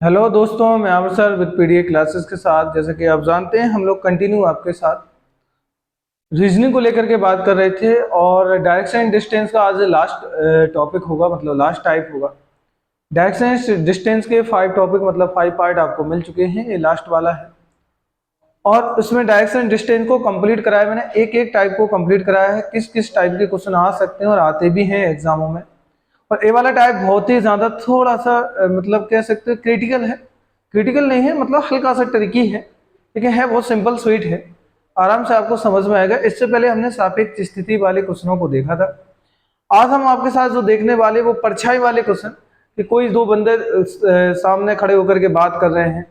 Hello दोस्तों, मैं Aamir sir with PDA classes के साथ। जैसे कि आप जानते हैं, हम लोग कंटिन्यू आपके साथ रीजनिंग को लेकर के बात कर रहे थे और डायरेक्शन एंड डिस्टेंस का आज लास्ट टॉपिक होगा, मतलब लास्ट टाइप होगा। डायरेक्शन एंड डिस्टेंस के 5 टॉपिक मतलब 5 पार्ट आपको मिल चुके हैं, ये लास्ट वाला है। और उसमें डायरेक्शन एंड डिस्टेंस को कंप्लीट कराया मैंने, एक एक टाइप को कंप्लीट कराया है, किस किस टाइप के क्वेश्चन आ सकते हैं और आते भी हैं एग्जामों में। और ए वाला टाइप बहुत ही ज़्यादा थोड़ा सा मतलब कह सकते हैं क्रिटिकल है। क्रिटिकल नहीं है, मतलब हल्का सा ट्रिकी है, लेकिन है बहुत सिंपल स्वीट है, आराम से आपको समझ में आएगा। इससे पहले हमने सापेक्ष स्थिति वाले क्वेश्चनों को देखा था। आज हम आपके साथ जो देखने वाले वो परछाई वाले क्वेश्चन, कि कोई दो बंदे सामने खड़े होकर के बात कर रहे हैं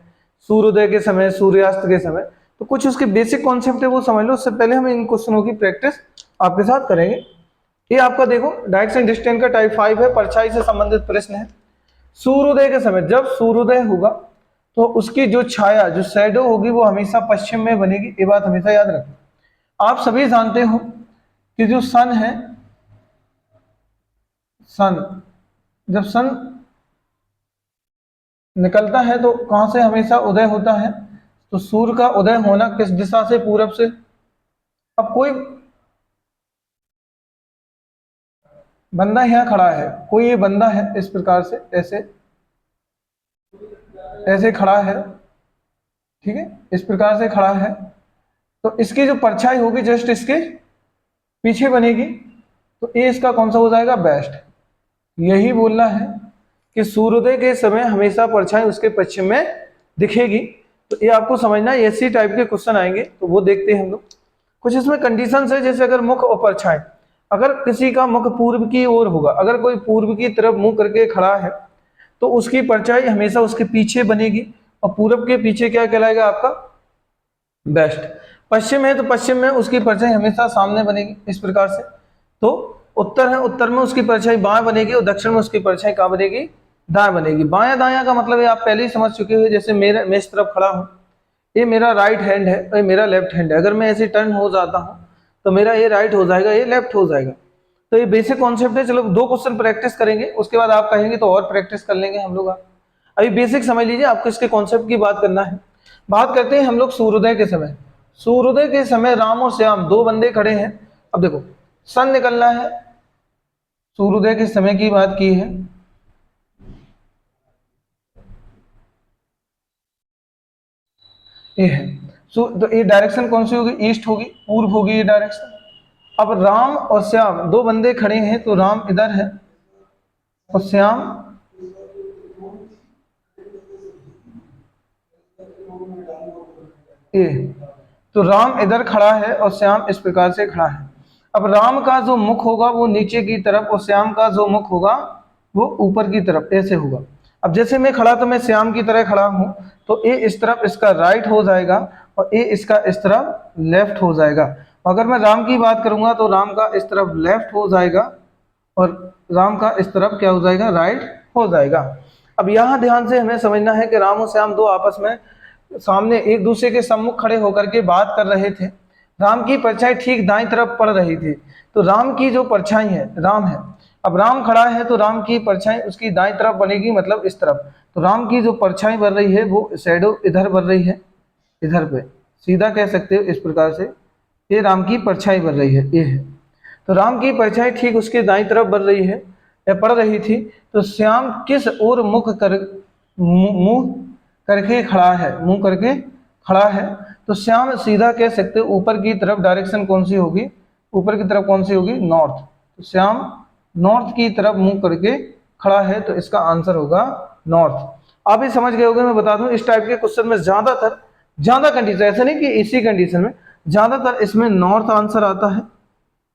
सूर्योदय के समय सूर्यास्त के समय, तो कुछ उसके बेसिक कॉन्सेप्ट है वो समझ लो। उससे पहले हम इन क्वेश्चनों की प्रैक्टिस आपके साथ करेंगे। ये आपका देखो डायरेक्शन डिस्टेंस का टाइप 5 है, परछाई से संबंधित प्रश्न है। सूर्योदय के समय जब सूर्योदय होगा तो उसकी जो छाया, जो शैडो होगी, वो हमेशा पश्चिम में बनेगी। ये बात हमेशा याद रखना। आप सभी जानते हो कि जो सन है, सन जब सन निकलता है तो कहां से हमेशा उदय होता है? तो सूर्य का उदय होना किस दिशा से? पूरब से। अब कोई बंदा यहाँ खड़ा है, कोई ये बंदा है इस प्रकार से, ऐसे ऐसे खड़ा है, ठीक है, इस प्रकार से खड़ा है। तो इसकी जो परछाई होगी जस्ट इसके पीछे बनेगी। तो ये इसका कौन सा हो जाएगा? बेस्ट। यही बोलना है कि सूर्योदय के समय हमेशा परछाई उसके पश्चिम में दिखेगी। तो ये आपको समझना है। ऐसी टाइप के क्वेश्चन आएंगे तो वो देखते हैं हम लोग। कुछ इसमें कंडीशंस है, जैसे अगर मुख और परछाई, अगर किसी का मुख पूर्व की ओर होगा, अगर कोई पूर्व की तरफ मुंह करके खड़ा है तो उसकी परछाई हमेशा उसके पीछे बनेगी। और पूरब के पीछे क्या कहलाएगा? आपका बेस्ट। पश्चिम है तो पश्चिम में उसकी परछाई हमेशा सामने बनेगी, इस प्रकार से। तो उत्तर है, उत्तर में उसकी परछाई बाएं बनेगी, और दक्षिण में उसकी परछाई कहाँ बनेगी? दाएं बनेगी। बायां दायां का मतलब है आप पहले ही समझ चुके हो। जैसे मैं इस तरफ खड़ा हूँ, ये मेरा राइट हैंड है और ये मेरा लेफ्ट हैंड है। अगर मैं ऐसे टर्न हो जाता हूँ तो मेरा ये राइट हो जाएगा, ये लेफ्ट हो जाएगा। तो ये बेसिक कॉन्सेप्ट है। चलो 2 क्वेश्चन प्रैक्टिस करेंगे, उसके बाद आप कहेंगे तो और प्रैक्टिस कर लेंगे हम लोग। अभी बेसिक समझ लीजिए, आपको इसके कॉन्सेप्ट की बात करना है। बात करते हैं हम लोग सूर्योदय के समय। सूर्योदय के समय राम और श्याम दो बंदे खड़े हैं। अब देखो सन निकलना है, सूर्योदय के समय की बात की है। ये है तो ये डायरेक्शन कौन सी होगी? ईस्ट होगी, पूर्व होगी ये डायरेक्शन। अब राम और श्याम दो बंदे खड़े हैं, तो राम इधर है और श्याम ये। तो राम इधर खड़ा है और श्याम इस प्रकार से खड़ा है। अब राम का जो मुख होगा वो नीचे की तरफ, और श्याम का जो मुख होगा वो ऊपर की तरफ, ऐसे होगा। अब जैसे मैं खड़ा, तो मैं श्याम की तरह खड़ा हूं, तो ए इस तरफ इसका राइट हो जाएगा और ए इसका इस तरफ लेफ्ट हो जाएगा। अगर मैं राम की बात करूंगा तो राम का इस तरफ लेफ्ट हो जाएगा और राम का इस तरफ क्या हो जाएगा? राइट हो जाएगा। अब यहाँ ध्यान से हमें समझना है कि राम और श्याम दो आपस में सामने एक दूसरे के सम्मुख खड़े होकर के बात कर रहे थे। राम की परछाई ठीक दाईं तरफ पड़ रही थी। तो राम की जो परछाई है, राम है, अब राम खड़ा है तो राम की परछाई उसकी दाईं तरफ बनेगी, मतलब इस तरफ। तो राम की जो परछाई बन रही है वो शैडो इधर बन रही है, इधर पे सीधा कह सकते हो इस प्रकार से। ये राम की परछाई बन रही है, ये है। तो राम की परछाई ठीक उसके दाईं तरफ बन रही है या पड़ रही थी। तो श्याम किस ओर मुख कर मुंह करके खड़ा है? मुंह करके खड़ा है। तो श्याम सीधा कह सकते हो ऊपर की तरफ। डायरेक्शन कौन सी होगी? ऊपर की तरफ कौन सी होगी? नॉर्थ। तो श्याम नॉर्थ की तरफ मुंह करके खड़ा है, तो इसका आंसर होगा नॉर्थ। आप ही समझ गए होंगे। मैं बता दूं, इस टाइप के क्वेश्चन में ज्यादा कंडीशन, ऐसा नहीं कि इसी कंडीशन में, ज्यादातर इसमें नॉर्थ आंसर आता है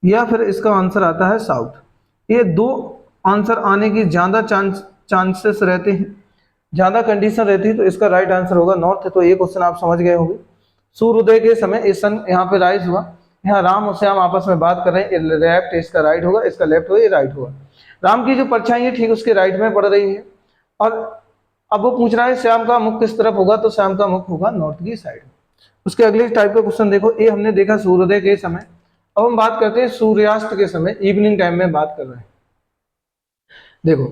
या फिर इसका आंसर आता है साउथ। ये दो आंसर आने की ज्यादा चांसेस रहते हैं, ज्यादा कंडीशन रहती है। तो इसका राइट आंसर होगा नॉर्थ। तो ये क्वेश्चन आप समझ गए होंगे। सूर्योदय के समय इस सन यहाँ पे राइज हुआ, यहाँ राम और श्याम आपस में बात कर रहे हैं। लेफ्ट इसका राइट होगा, इसका लेफ्ट होगा, ये राइट होगा। राम की जो परछाई है ठीक उसके राइट में पड़ रही है। और अब वो पूछ रहा है श्याम का मुख किस तरफ होगा? तो श्याम का मुख होगा नॉर्थ की साइड। उसके अगले टाइप का क्वेश्चन देखो। ये हमने देखा सूर्योदय के समय। अब हम बात करते हैं सूर्यास्त के समय, इवनिंग टाइम में बात कर रहे हैं। देखो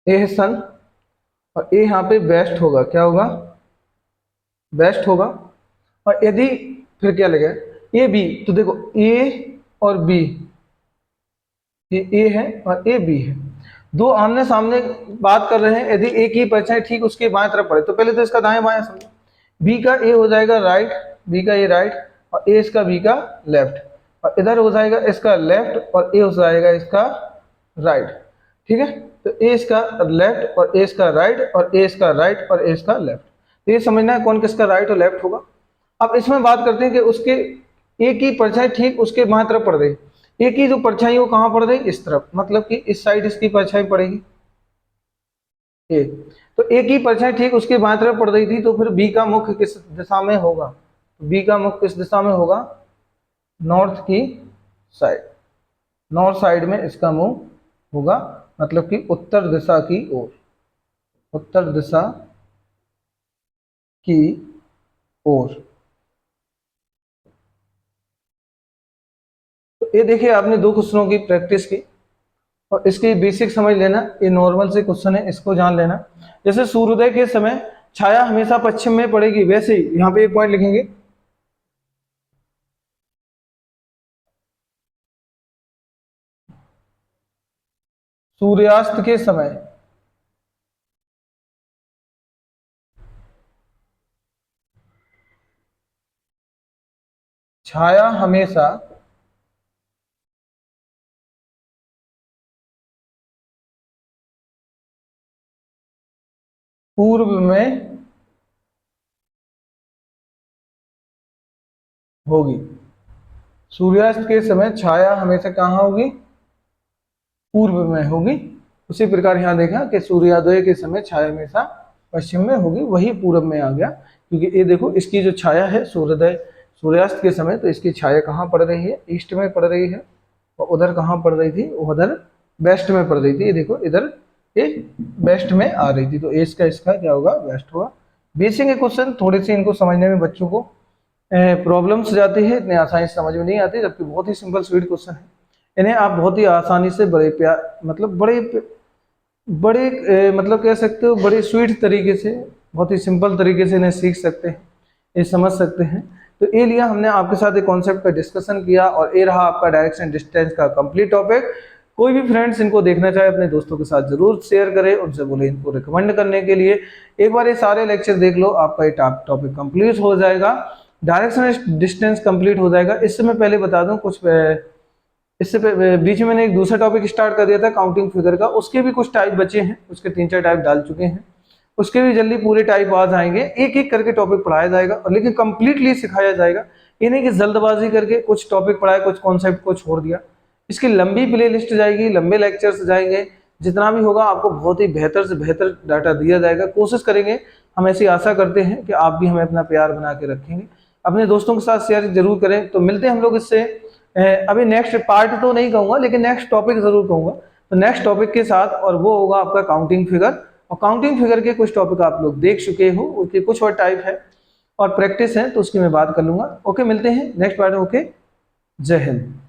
ए है सन, और ए यहाँ पे बेस्ट होगा, क्या होगा, बेस्ट होगा। और यदि फिर क्या लगेगा, ए बी, तो देखो ए और बी, ये ए है और ए बी है, दो आमने सामने बात कर रहे हैं, यदि ए की परछाई ठीक उसके बाएं तरफ पड़े तो पहले तो इसका दाएं बाएं समझो, बी का ए हो जाएगा राइट, बी का ए राइट, और ए इसका बी का लेफ्ट, और इधर हो जाएगा इसका लेफ्ट और ए हो जाएगा इसका राइट, ठीक है। तो ए इसका लेफ्ट और ए इसका राइट, और ए इसका राइट और ए इसका लेफ्ट, तो ये समझना है कौन किसका राइट और लेफ्ट होगा। अब इसमें बात करते हैं कि उसके ए की परछाई ठीक उसके बाएं तरफ पड़ रही, ए की जो परछाई वो कहाँ पड़ रही, इस तरफ, मतलब कि इस साइड इसकी परछाई पड़ेगी ए, तो ए की परछाई ठीक उसके बाएं तरफ पड़ रही थी, तो फिर बी का मुख किस दिशा में होगा, तो बी का मुख किस दिशा में होगा, नॉर्थ की साइड, नॉर्थ साइड में इसका मुंह होगा, मतलब कि उत्तर दिशा की ओर, उत्तर दिशा की ओर। तो ये देखिए आपने दो क्वेश्चनों की प्रैक्टिस की, और इसकी बेसिक समझ लेना, ये नॉर्मल से क्वेश्चन है, इसको जान लेना। जैसे सूर्योदय के समय छाया हमेशा पश्चिम में पड़ेगी, वैसे ही यहाँ पे एक पॉइंट लिखेंगे, सूर्यास्त के समय छाया हमेशा पूर्व में होगी, सूर्यास्त के समय छाया हमेशा कहाँ होगी, पूर्व में होगी। उसी प्रकार यहाँ देखा कि सूर्योदय के समय छाया हमेशा पश्चिम में होगी, वही पूर्व में आ गया, क्योंकि ये देखो इसकी जो छाया है सूर्योदय सूर्यास्त के समय, तो इसकी छाया कहाँ पड़ रही है, ईस्ट में पड़ रही है, और उधर कहाँ पड़ रही थी, उधर वेस्ट में पड़ रही थी, ये देखो इधर ये वेस्ट में आ रही थी, तो एज का इसका क्या होगा, वेस्ट होगा। बेसिक है क्वेश्चन, थोड़े से इनको समझने में बच्चों को प्रॉब्लम्स जाती है, इतने आसानी से समझ में नहीं आती, जबकि बहुत ही सिंपल स्वीट क्वेश्चन है, इन्हें आप बहुत ही आसानी से बड़े प्यार मतलब बड़े मतलब कह सकते हो बड़े स्वीट तरीके से, बहुत ही सिंपल तरीके से इन्हें सीख सकते हैं, ये समझ सकते हैं। तो ये लिया हमने आपके साथ एक कॉन्सेप्ट का डिस्कशन किया, और ये रहा आपका डायरेक्शन डिस्टेंस का कंप्लीट टॉपिक। कोई भी फ्रेंड्स इनको देखना चाहे अपने दोस्तों के साथ जरूर शेयर करें, उनसे बोले इनको रिकमेंड करने के लिए। एक बार ये सारे लेक्चर देख लो, आपका ये टॉपिक कंप्लीट हो जाएगा, डायरेक्शन डिस्टेंस कंप्लीट हो जाएगा। इससे मैं पहले बता दूं कुछ, इससे बीच में मैंने एक दूसरा टॉपिक स्टार्ट कर दिया था काउंटिंग फिगर का, उसके भी कुछ टाइप बचे हैं, उसके 3-4 टाइप डाल चुके हैं, उसके भी जल्दी पूरे टाइप आ जाएंगे, एक एक करके टॉपिक पढ़ाया जाएगा, और लेकिन कंप्लीटली सिखाया जाएगा, ये नहीं कि जल्दबाजी करके कुछ टॉपिक पढ़ाए, कुछ कॉन्सेप्ट को छोड़ दिया। इसकी लंबी प्ले लिस्ट जाएगी, लंबे लेक्चर्स जाएंगे, जितना भी होगा आपको बहुत ही बेहतर से बेहतर डाटा दिया जाएगा, कोशिश करेंगे, हम ऐसी आशा करते हैं कि आप भी हमें अपना प्यार बना के रखेंगे, अपने दोस्तों के साथ शेयर जरूर करें। तो मिलते हैं हम लोग इससे अभी नेक्स्ट पार्ट तो नहीं कहूँगा, लेकिन नेक्स्ट टॉपिक जरूर कहूँगा, तो नेक्स्ट टॉपिक के साथ, और वो होगा आपका काउंटिंग फिगर, और काउंटिंग फिगर के कुछ टॉपिक आप लोग देख चुके हो, उसके कुछ और टाइप है और प्रैक्टिस है, तो उसकी मैं बात कर लूंगा। ओके, मिलते हैं नेक्स्ट पार्ट में। ओके, जय हिंद।